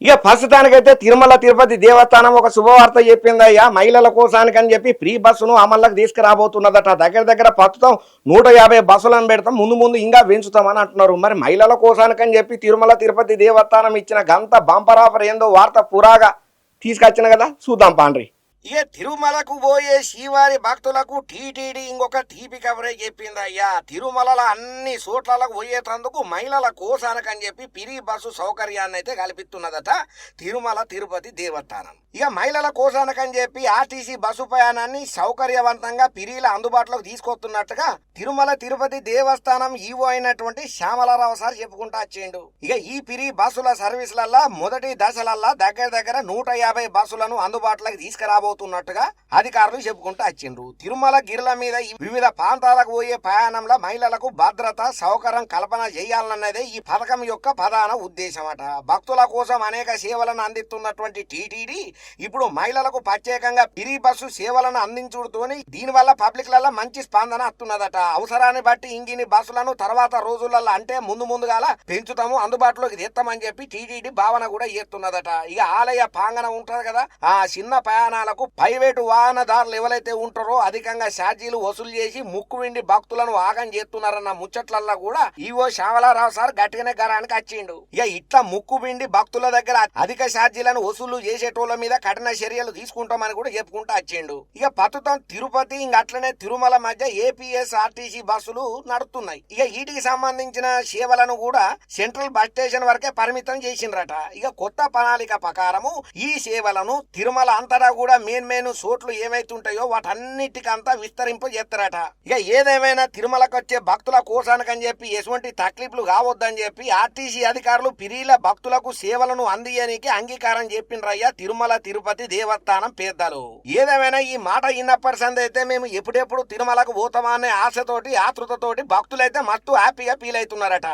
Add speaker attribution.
Speaker 1: ఇక ప్రస్తుతానికైతే తిరుమల తిరుపతి దేవస్థానం ఒక శుభవార్త చెప్పిందయ్యా. మహిళల కోసానికని చెప్పి ఫ్రీ బస్సును అమల్లోకి తీసుకురాబోతున్నదట. దగ్గర దగ్గర ప్రస్తుతం 150 బస్సులను పెడతాం, ముందు ముందు ఇంకా పెంచుతామని అంటున్నారు. మరి మహిళల కోసానికని చెప్పి తిరుమల తిరుపతి దేవస్థానం ఇచ్చిన గంత బంపర్ ఆఫర్ ఏందో వార్త పురాగా తీసుకొచ్చిన కదా, చూద్దాం పాండ్రి. ఇక తిరుమలకు పోయే శ్రీవారి భక్తులకు టీటీడీ ఇంకొక టీపీ కవరేజ్ చెప్పిందయ్యా. తిరుమలలో అన్ని చోట్లకు పోయేటందుకు మహిళల కోసానికని చెప్పి పిరి బస్సు సౌకర్యాన్ని అయితే కల్పిస్తున్నదట తిరుమల తిరుపతి దేవస్థానం. ఇక మహిళల కోసానికని చెప్పి ఆర్టీసీ బస్సు ప్రయాణాన్ని సౌకర్యవంతంగా పిరిల అందుబాటులోకి తీసుకొస్తున్నట్టుగా తిరుమల తిరుపతి దేవస్థానం ఈవో అయినటువంటి శ్యామలారావు సార్ చెప్పుకుంటా వచ్చిండు. ఇక ఈ పిరి బస్సుల సర్వీసులల్లా మొదటి దశలల్లా దగ్గర దగ్గర 150 బస్సులను అందుబాటులోకి తీసుకురాబోతున్నట్టుగా అధికారులు చెప్పుకుంటూ వచ్చిండ్రు. తిరుమల గిరుల మీద వివిధ ప్రాంతాలకు పోయే ప్రయాణంలో మహిళలకు భద్రత సౌకర్యం కల్పన చేయాలన్నదే ఈ పథకం యొక్క ప్రధాన ఉద్దేశం అట. భక్తుల కోసం అనేక సేవలను అందిస్తున్నటువంటి టీటీడీ ఇప్పుడు మహిళలకు ప్రత్యేకంగా పిరి బస్సు సేవలను అందించుడుతోని దీనివల్ల పబ్లిక్లలో మంచి స్పందన వస్తున్నదట. అవసరాన్ని బట్టి ఇంగిని బస్సులను తర్వాత రోజులలో అంటే ముందుగాల పెంచుతాము, అందుబాటులోకి తెస్తామని చెప్పి టీటీడీ భావన కూడా చేస్తున్నదట. ఇక ఆలయ ప్రాంగణం ఉంటది కదా, ఆ చిన్న ప్రయాణాలకు ప్రైవేటు వాహనదారులు ఎవరైతే ఉంటారో అధికంగా ఛార్జీలు వసూలు చేసి ముక్కు విండి భక్తులను ఆగం చేస్తున్నారన్న ముచ్చట్లల్లో కూడా ఈవో శ్యామలారావు సార్ గట్టిగానే గరానికి వచ్చిండు. ఇక ఇట్లా ముక్కు విండి భక్తుల దగ్గర అధిక ఛార్జీలను వసూలు చేసేటోళ్ళ మీద కఠిన చర్యలు తీసుకుంటామని కూడా చెప్పుకుంటూ వచ్చిండు. ఇక ప్రస్తుతం తిరుపతి ఇంక అట్లనే తిరుమల మధ్య ఏపీఎస్ఆర్టీసీ బస్సులు నడుస్తున్నాయి. ఇక వీటికి సంబంధించిన సేవలను కూడా సెంట్రల్ బస్ స్టేషన్ వరకే పరిమితం చేసిండ్రట. ఇక కొత్త ప్రణాళిక ప్రకారము ఈ సేవలను తిరుమల అంతటా కూడా మెయిన్ చోట్లు ఏమైతుంటాయో వాటన్నిటికంతా విస్తరింపు చేస్తారట. ఇక ఏదేమైనా తిరుమలకు వచ్చే భక్తుల కోసానికని చెప్పి ఎటువంటి తక్లీఫ్లు కావద్దని చెప్పి ఆర్టీసీ అధికారులు పిరీల భక్తులకు సేవలను అందియడానికి అంగీకారం చెప్పిండ్రయ్యా తిరుమల తిరుపతి దేవస్థానం పెద్దలు. ఏదేమైనా ఈ మాట విన్నప్పటి సంది అయితే మేము ఎప్పుడెప్పుడు తిరుమలకు పోతామా అనే ఆశతోటి ఆతృతతోటి భక్తులైతే మస్తు హ్యాపీగా ఫీల్ అవుతున్నారట.